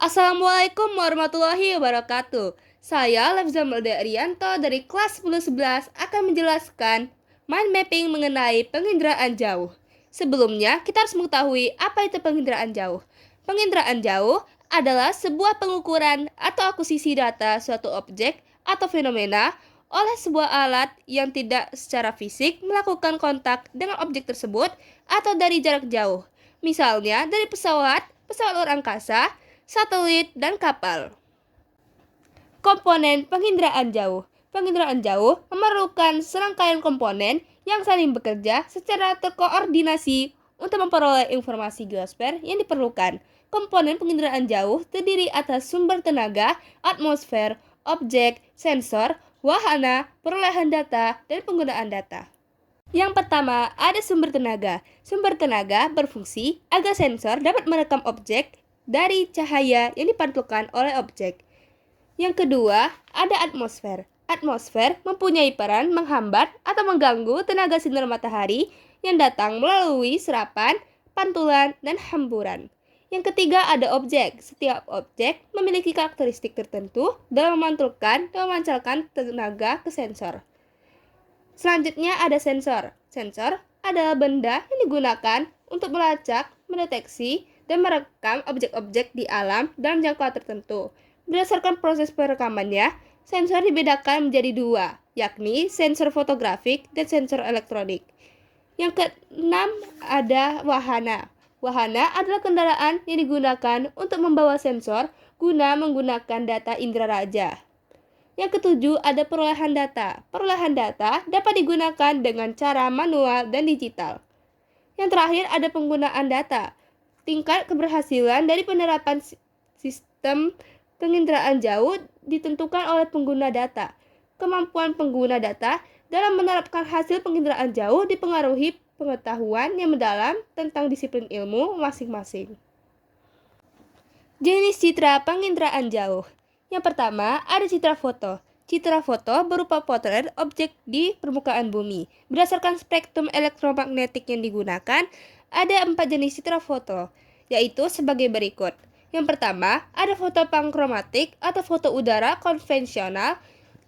Assalamualaikum warahmatullahi wabarakatuh. Saya Lefza Melda Rianto dari kelas 1011 akan menjelaskan mind mapping mengenai penginderaan jauh. Sebelumnya, kita harus mengetahui apa itu penginderaan jauh. Penginderaan jauh adalah sebuah pengukuran atau akuisisi data suatu objek atau fenomena oleh sebuah alat yang tidak secara fisik melakukan kontak dengan objek tersebut atau dari jarak jauh. Misalnya dari pesawat luar angkasa, satelit, dan kapal. Komponen penginderaan jauh. Penginderaan jauh memerlukan serangkaian komponen yang saling bekerja secara terkoordinasi untuk memperoleh informasi geosfer yang diperlukan. Komponen penginderaan jauh terdiri atas sumber tenaga, atmosfer, objek, sensor, wahana, perolehan data, dan penggunaan data. Yang pertama, ada sumber tenaga. Sumber tenaga berfungsi agar sensor dapat merekam objek dari cahaya yang dipantulkan oleh objek. Yang kedua, ada atmosfer. Atmosfer mempunyai peran menghambat atau mengganggu tenaga sinar matahari yang datang melalui serapan, pantulan, dan hemburan. Yang ketiga, ada objek. Setiap objek memiliki karakteristik tertentu dalam memantulkan dan memancarkan tenaga ke sensor. Selanjutnya ada sensor. Sensor adalah benda yang digunakan untuk melacak, mendeteksi, dan merekam objek-objek di alam dalam jangkauan tertentu. Berdasarkan proses perekamannya, sensor dibedakan menjadi dua, yakni sensor fotografik dan sensor elektronik. Yang keenam ada wahana. Wahana adalah kendaraan yang digunakan untuk membawa sensor guna menggunakan data indera raja. Yang ketujuh ada perolehan data. Perolehan data dapat digunakan dengan cara manual dan digital. Yang terakhir ada penggunaan data. Tingkat keberhasilan dari penerapan sistem penginderaan jauh ditentukan oleh pengguna data. Kemampuan pengguna data dalam menerapkan hasil penginderaan jauh dipengaruhi pengetahuan yang mendalam tentang disiplin ilmu masing-masing. Jenis citra penginderaan jauh. Yang pertama, ada citra foto. Citra foto berupa potret objek di permukaan bumi. Berdasarkan spektrum elektromagnetik yang digunakan, ada 4 jenis citra foto, yaitu sebagai berikut. Yang pertama, ada foto pankromatik atau foto udara konvensional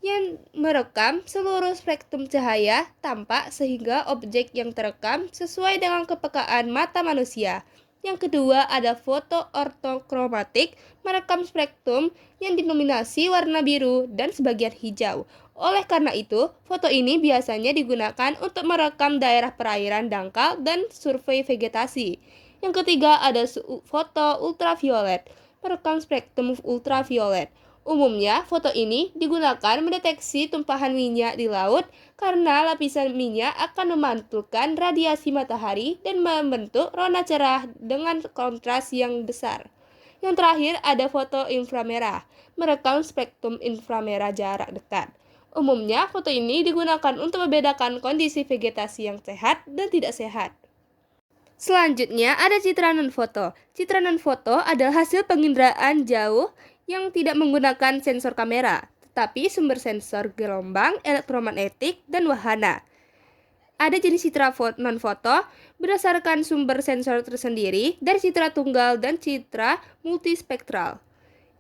yang merekam seluruh spektrum cahaya tampak sehingga objek yang terekam sesuai dengan kepekaan mata manusia. Yang kedua ada foto ortokromatik, merekam spektrum yang didominasi warna biru dan sebagian hijau. Oleh karena itu, foto ini biasanya digunakan untuk merekam daerah perairan dangkal dan survei vegetasi. Yang ketiga ada foto ultraviolet, merekam spektrum ultraviolet. Umumnya, foto ini digunakan mendeteksi tumpahan minyak di laut karena lapisan minyak akan memantulkan radiasi matahari dan membentuk rona cerah dengan kontras yang besar. Yang terakhir ada foto inframerah, merekam spektrum inframerah jarak dekat. Umumnya, foto ini digunakan untuk membedakan kondisi vegetasi yang sehat dan tidak sehat. Selanjutnya ada citra non-foto. Citra non-foto adalah hasil penginderaan jauh yang tidak menggunakan sensor kamera, tetapi sumber sensor gelombang elektromagnetik dan wahana. Ada jenis citra non-foto berdasarkan sumber sensor tersendiri dari citra tunggal dan citra multispektral.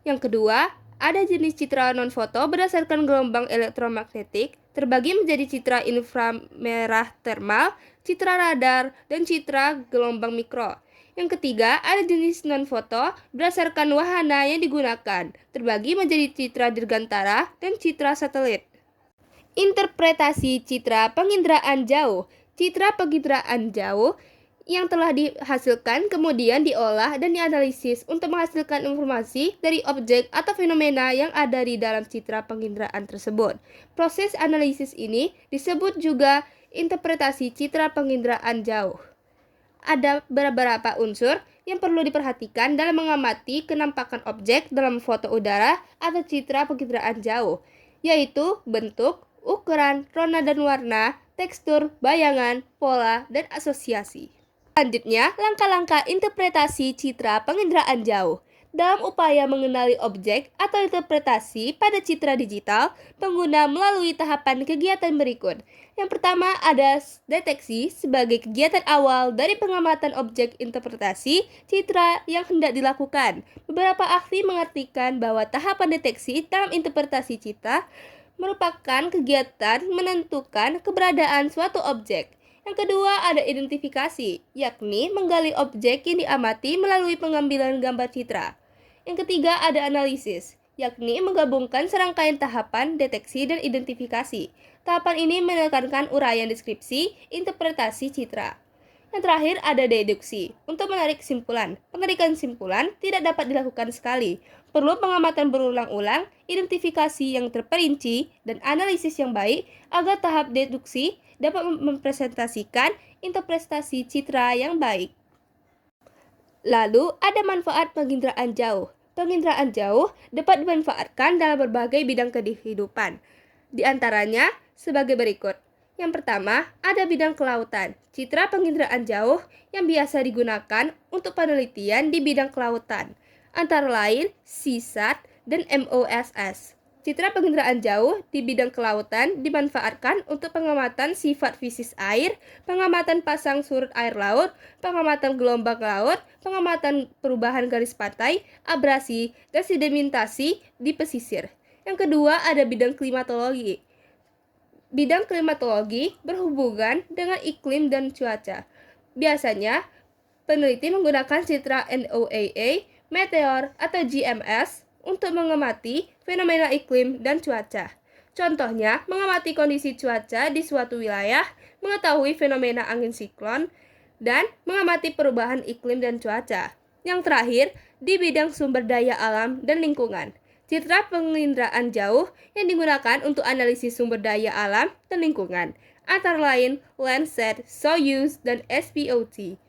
Yang kedua, ada jenis citra non-foto berdasarkan gelombang elektromagnetik terbagi menjadi citra inframerah termal, citra radar, dan citra gelombang mikro. Yang ketiga, ada jenis non-foto berdasarkan wahana yang digunakan, terbagi menjadi citra dirgantara dan citra satelit. Interpretasi citra penginderaan jauh. Citra penginderaan jauh yang telah dihasilkan kemudian diolah dan dianalisis untuk menghasilkan informasi dari objek atau fenomena yang ada di dalam citra penginderaan tersebut. Proses analisis ini disebut juga interpretasi citra penginderaan jauh. Ada beberapa unsur yang perlu diperhatikan dalam mengamati kenampakan objek dalam foto udara atau citra penginderaan jauh, yaitu bentuk, ukuran, rona dan warna, tekstur, bayangan, pola, dan asosiasi. Selanjutnya, langkah-langkah interpretasi citra penginderaan jauh. Dalam upaya mengenali objek atau interpretasi pada citra digital, pengguna melalui tahapan kegiatan berikut. Yang pertama ada deteksi sebagai kegiatan awal dari pengamatan objek interpretasi citra yang hendak dilakukan. Beberapa ahli mengartikan bahwa tahapan deteksi dalam interpretasi citra merupakan kegiatan menentukan keberadaan suatu objek. Yang kedua ada identifikasi, yakni menggali objek yang diamati melalui pengambilan gambar citra. Yang ketiga ada analisis, yakni menggabungkan serangkaian tahapan deteksi dan identifikasi. Tahapan ini menekankan uraian deskripsi, interpretasi citra. Yang terakhir ada deduksi, untuk menarik kesimpulan. Penarikan kesimpulan tidak dapat dilakukan sekali. Perlu pengamatan berulang-ulang, identifikasi yang terperinci, dan analisis yang baik agar tahap deduksi dapat mempresentasikan interpretasi citra yang baik. Lalu, ada manfaat penginderaan jauh. Penginderaan jauh dapat dimanfaatkan dalam berbagai bidang kehidupan. Di antaranya, sebagai berikut. Yang pertama, ada bidang kelautan. Citra penginderaan jauh yang biasa digunakan untuk penelitian di bidang kelautan. Antara lain, CSAT dan MOSS. Citra penginderaan jauh di bidang kelautan dimanfaatkan untuk pengamatan sifat fisik air, pengamatan pasang surut air laut, pengamatan gelombang laut, pengamatan perubahan garis pantai, abrasi, dan sedimentasi di pesisir. Yang kedua ada bidang klimatologi. Bidang klimatologi berhubungan dengan iklim dan cuaca. Biasanya, peneliti menggunakan citra NOAA, meteor, atau GMS untuk mengamati fenomena iklim dan cuaca. Contohnya, mengamati kondisi cuaca di suatu wilayah, mengetahui fenomena angin siklon, dan mengamati perubahan iklim dan cuaca. Yang terakhir, di bidang sumber daya alam dan lingkungan. Citra penginderaan jauh yang digunakan untuk analisis sumber daya alam dan lingkungan, antara lain Landsat, Soyuz, dan SPOT.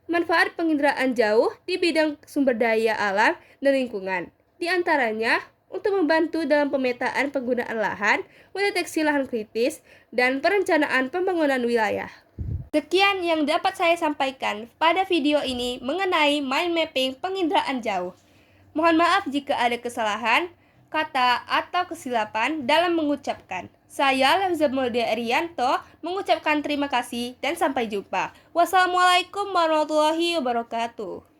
Manfaat penginderaan jauh di bidang sumber daya alam dan lingkungan. Di antaranya, untuk membantu dalam pemetaan penggunaan lahan, mendeteksi lahan kritis, dan perencanaan pembangunan wilayah. Sekian yang dapat saya sampaikan pada video ini mengenai mind mapping penginderaan jauh. Mohon maaf jika ada kesalahan, kata, atau kesilapan dalam mengucapkan. Saya Lemza Muldia Erianto mengucapkan terima kasih dan sampai jumpa. Wassalamualaikum warahmatullahi wabarakatuh.